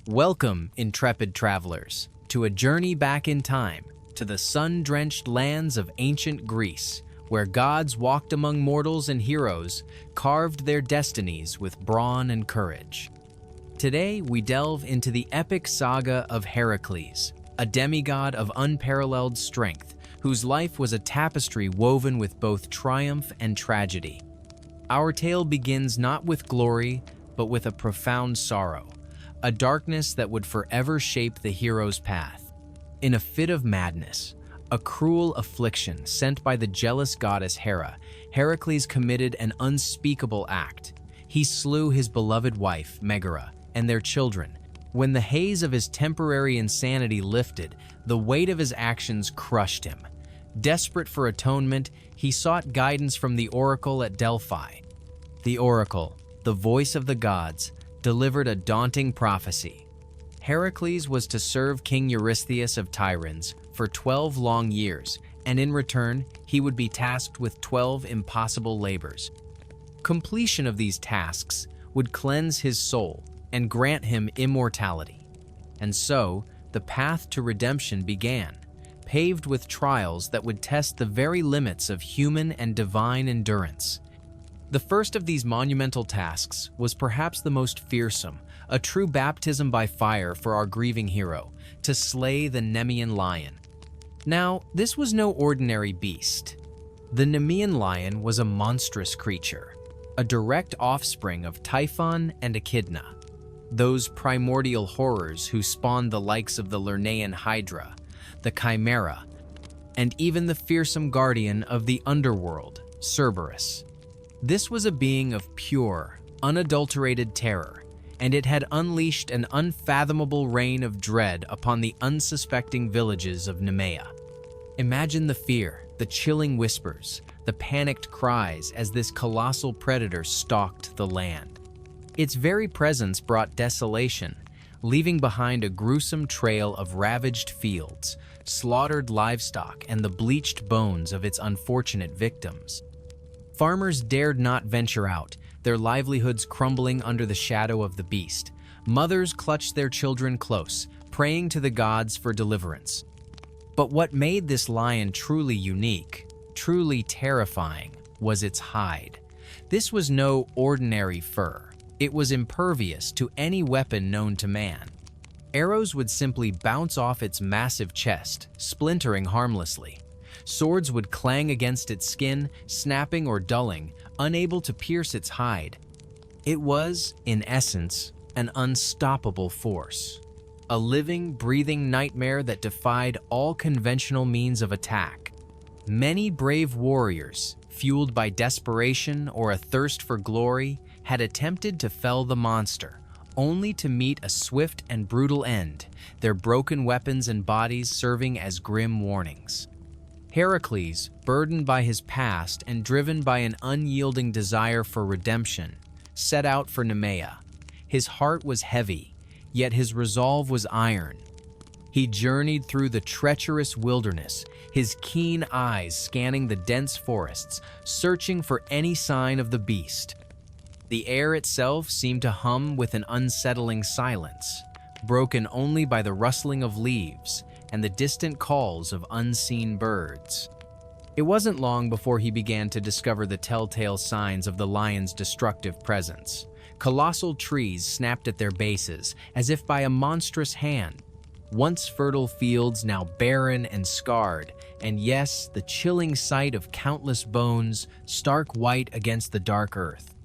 Welcome, intrepid travelers, to a journey back in time to the sun-drenched lands of ancient Greece, where gods walked among mortals and heroes carved their destinies with brawn and courage. Today, we delve into the epic saga of Heracles, a demigod of unparalleled strength, whose life was a tapestry woven with both triumph and tragedy. Our tale begins not with glory, but with a profound sorrow, a darkness that would forever shape the hero's path. In a fit of madness, a cruel affliction sent by the jealous goddess Hera, Heracles committed an unspeakable act. He slew his beloved wife, Megara, and their children. When the haze of his temporary insanity lifted, the weight of his actions crushed him. Desperate for atonement, he sought guidance from the Oracle at Delphi. The Oracle, the voice of the gods, delivered a daunting prophecy. Heracles was to serve King Eurystheus of Tyrians for 12 long years, and in return, he would be tasked with 12 impossible labors. Completion of these tasks would cleanse his soul and grant him immortality. And so, the path to redemption began, paved with trials that would test the very limits of human and divine endurance. The first of these monumental tasks was perhaps the most fearsome, a true baptism by fire for our grieving hero, to slay the Nemean Lion. Now, this was no ordinary beast. The Nemean Lion was a monstrous creature, a direct offspring of Typhon and Echidna, those primordial horrors who spawned the likes of the Lernaean Hydra, the Chimera, and even the fearsome guardian of the underworld, Cerberus. This was a being of pure, unadulterated terror, and it had unleashed an unfathomable reign of dread upon the unsuspecting villages of Nemea. Imagine the fear, the chilling whispers, the panicked cries as this colossal predator stalked the land. Its very presence brought desolation, leaving behind a gruesome trail of ravaged fields, slaughtered livestock, and the bleached bones of its unfortunate victims. Farmers dared not venture out, their livelihoods crumbling under the shadow of the beast. Mothers clutched their children close, praying to the gods for deliverance. But what made this lion truly unique, truly terrifying, was its hide. This was no ordinary fur. It was impervious to any weapon known to man. Arrows would simply bounce off its massive chest, splintering harmlessly. Swords would clang against its skin, snapping or dulling, unable to pierce its hide. It was, in essence, an unstoppable force. A living, breathing nightmare that defied all conventional means of attack. Many brave warriors, fueled by desperation or a thirst for glory, had attempted to fell the monster, only to meet a swift and brutal end, their broken weapons and bodies serving as grim warnings. Heracles, burdened by his past and driven by an unyielding desire for redemption, set out for Nemea. His heart was heavy, yet his resolve was iron. He journeyed through the treacherous wilderness, his keen eyes scanning the dense forests, searching for any sign of the beast. The air itself seemed to hum with an unsettling silence, broken only by the rustling of leaves and the distant calls of unseen birds. It wasn't long before he began to discover the telltale signs of the lion's destructive presence. Colossal trees snapped at their bases, as if by a monstrous hand. Once fertile fields now barren and scarred, and yes, the chilling sight of countless bones, stark white against the dark earth.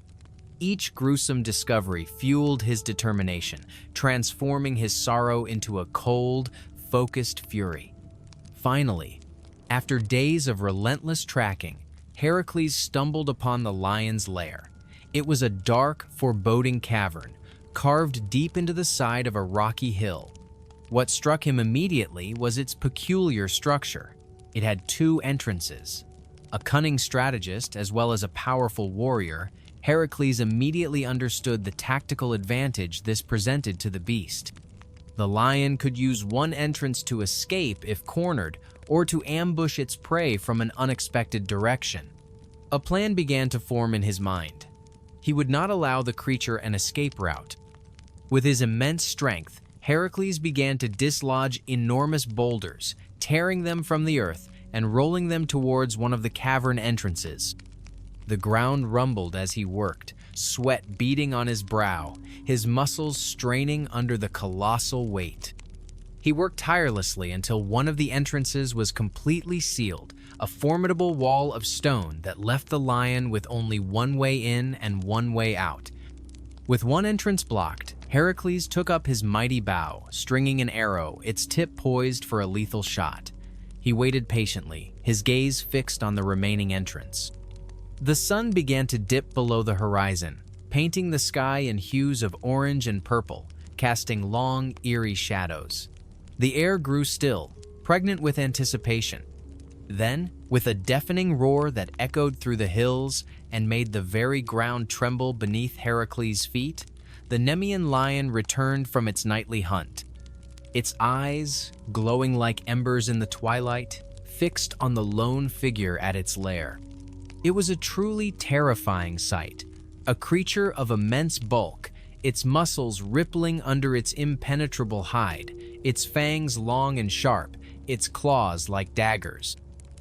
Each gruesome discovery fueled his determination, transforming his sorrow into a cold, focused fury. Finally, after days of relentless tracking, Heracles stumbled upon the lion's lair. It was a dark, foreboding cavern, carved deep into the side of a rocky hill. What struck him immediately was its peculiar structure. It had two entrances. A cunning strategist as well as a powerful warrior, Heracles immediately understood the tactical advantage this presented to the beast. The lion could use one entrance to escape if cornered, or to ambush its prey from an unexpected direction. A plan began to form in his mind. He would not allow the creature an escape route. With his immense strength, Heracles began to dislodge enormous boulders, tearing them from the earth and rolling them towards one of the cavern entrances. The ground rumbled as he worked, sweat beading on his brow, his muscles straining under the colossal weight. He worked tirelessly until one of the entrances was completely sealed, a formidable wall of stone that left the lion with only one way in and one way out. With one entrance blocked, Heracles took up his mighty bow, stringing an arrow, its tip poised for a lethal shot. He waited patiently, his gaze fixed on the remaining entrance. The sun began to dip below the horizon, painting the sky in hues of orange and purple, casting long, eerie shadows. The air grew still, pregnant with anticipation. Then, with a deafening roar that echoed through the hills and made the very ground tremble beneath Heracles' feet, the Nemean Lion returned from its nightly hunt. Its eyes, glowing like embers in the twilight, fixed on the lone figure at its lair. It was a truly terrifying sight, a creature of immense bulk, its muscles rippling under its impenetrable hide, its fangs long and sharp, its claws like daggers.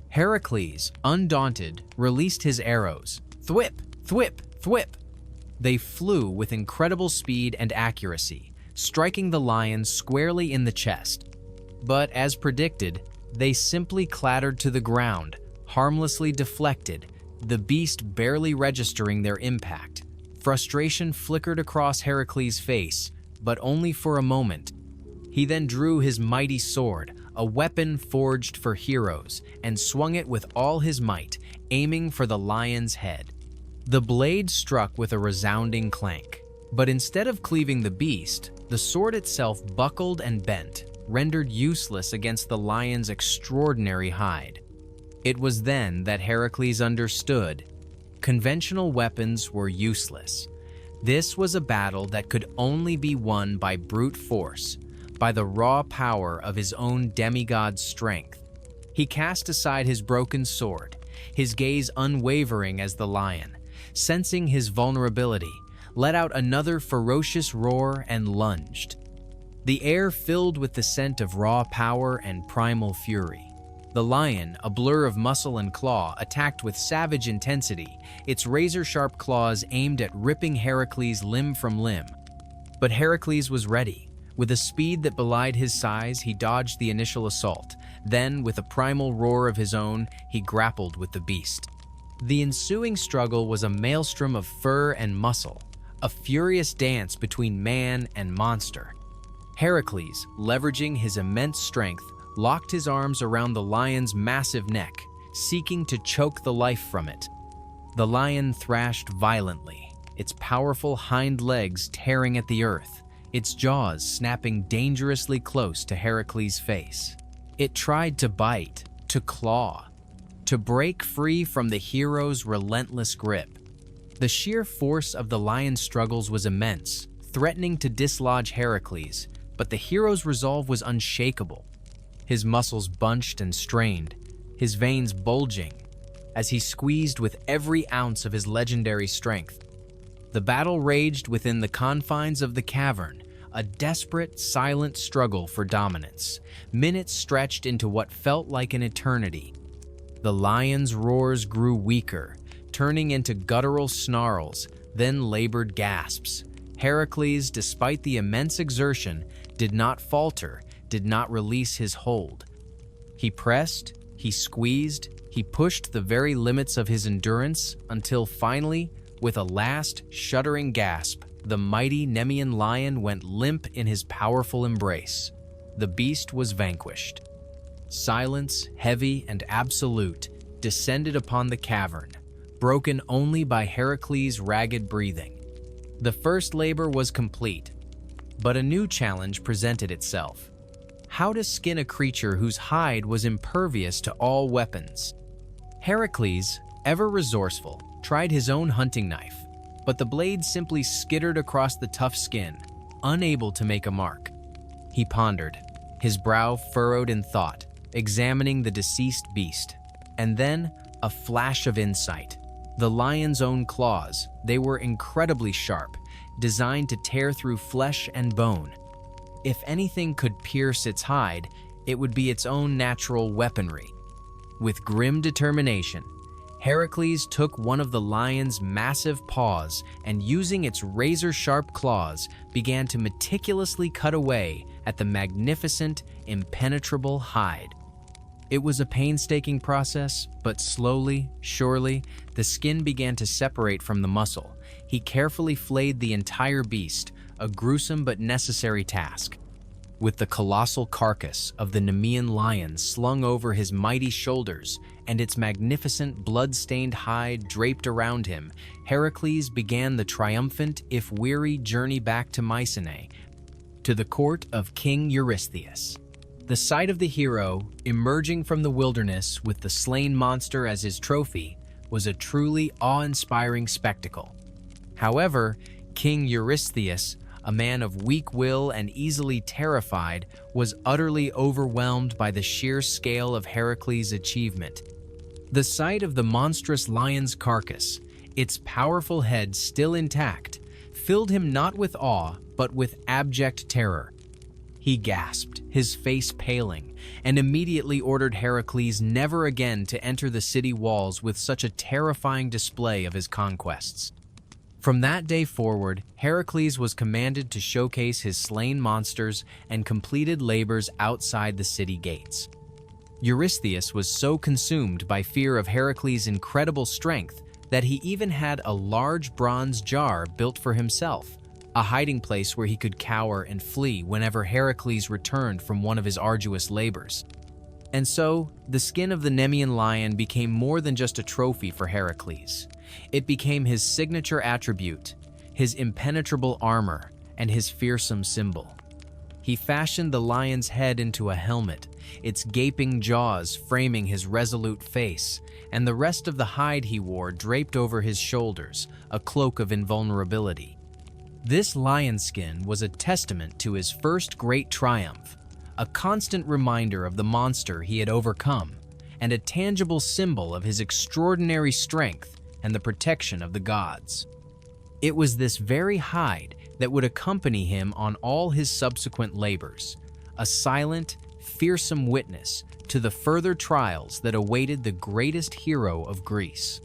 Heracles, undaunted, released his arrows. Thwip, thwip, thwip. They flew with incredible speed and accuracy, striking the lion squarely in the chest. But as predicted, they simply clattered to the ground, harmlessly deflected, the beast barely registering their impact. Frustration flickered across Heracles' face, but only for a moment. He then drew his mighty sword, a weapon forged for heroes, and swung it with all his might, aiming for the lion's head. The blade struck with a resounding clank, but instead of cleaving the beast, the sword itself buckled and bent, rendered useless against the lion's extraordinary hide. It was then that Heracles understood. Conventional weapons were useless. This was a battle that could only be won by brute force, by the raw power of his own demigod strength. He cast aside his broken sword, his gaze unwavering as the lion, sensing his vulnerability, let out another ferocious roar and lunged. The air filled with the scent of raw power and primal fury. The lion, a blur of muscle and claw, attacked with savage intensity, its razor-sharp claws aimed at ripping Heracles limb from limb. But Heracles was ready. With a speed that belied his size, he dodged the initial assault. Then, with a primal roar of his own, he grappled with the beast. The ensuing struggle was a maelstrom of fur and muscle, a furious dance between man and monster. Heracles, leveraging his immense strength, locked his arms around the lion's massive neck, seeking to choke the life from it. The lion thrashed violently, its powerful hind legs tearing at the earth, its jaws snapping dangerously close to Heracles' face. It tried to bite, to claw, to break free from the hero's relentless grip. The sheer force of the lion's struggles was immense, threatening to dislodge Heracles, but the hero's resolve was unshakable. His muscles bunched and strained, his veins bulging, as he squeezed with every ounce of his legendary strength. The battle raged within the confines of the cavern, a desperate, silent struggle for dominance. Minutes stretched into what felt like an eternity. The lion's roars grew weaker, turning into guttural snarls, then labored gasps. Heracles, despite the immense exertion, did not falter, did not release his hold. He pressed, he squeezed, he pushed the very limits of his endurance until finally, with a last shuddering gasp, the mighty Nemean Lion went limp in his powerful embrace. The beast was vanquished. Silence, heavy and absolute, descended upon the cavern, broken only by Heracles' ragged breathing. The first labor was complete, but a new challenge presented itself. How to skin a creature whose hide was impervious to all weapons? Heracles, ever resourceful, tried his own hunting knife, but the blade simply skittered across the tough skin, unable to make a mark. He pondered, his brow furrowed in thought, examining the deceased beast. And then, a flash of insight. The lion's own claws, they were incredibly sharp, designed to tear through flesh and bone. If anything could pierce its hide, it would be its own natural weaponry. With grim determination, Heracles took one of the lion's massive paws and, using its razor-sharp claws, began to meticulously cut away at the magnificent, impenetrable hide. It was a painstaking process, but slowly, surely, the skin began to separate from the muscle. He carefully flayed the entire beast, a gruesome but necessary task. With the colossal carcass of the Nemean Lion slung over his mighty shoulders and its magnificent blood-stained hide draped around him, Heracles began the triumphant, if weary, journey back to Mycenae, to the court of King Eurystheus. The sight of the hero emerging from the wilderness with the slain monster as his trophy was a truly awe-inspiring spectacle. However, King Eurystheus, a man of weak will and easily terrified, was utterly overwhelmed by the sheer scale of Heracles' achievement. The sight of the monstrous lion's carcass, its powerful head still intact, filled him not with awe, but with abject terror. He gasped, his face paling, and immediately ordered Heracles never again to enter the city walls with such a terrifying display of his conquests. From that day forward, Heracles was commanded to showcase his slain monsters and completed labors outside the city gates. Eurystheus was so consumed by fear of Heracles' incredible strength that he even had a large bronze jar built for himself, a hiding place where he could cower and flee whenever Heracles returned from one of his arduous labors. And so, the skin of the Nemean Lion became more than just a trophy for Heracles. It became his signature attribute, his impenetrable armor, and his fearsome symbol. He fashioned the lion's head into a helmet, its gaping jaws framing his resolute face, and the rest of the hide he wore draped over his shoulders, a cloak of invulnerability. This lion skin was a testament to his first great triumph, a constant reminder of the monster he had overcome, and a tangible symbol of his extraordinary strength and the protection of the gods. It was this very hide that would accompany him on all his subsequent labors, a silent, fearsome witness to the further trials that awaited the greatest hero of Greece.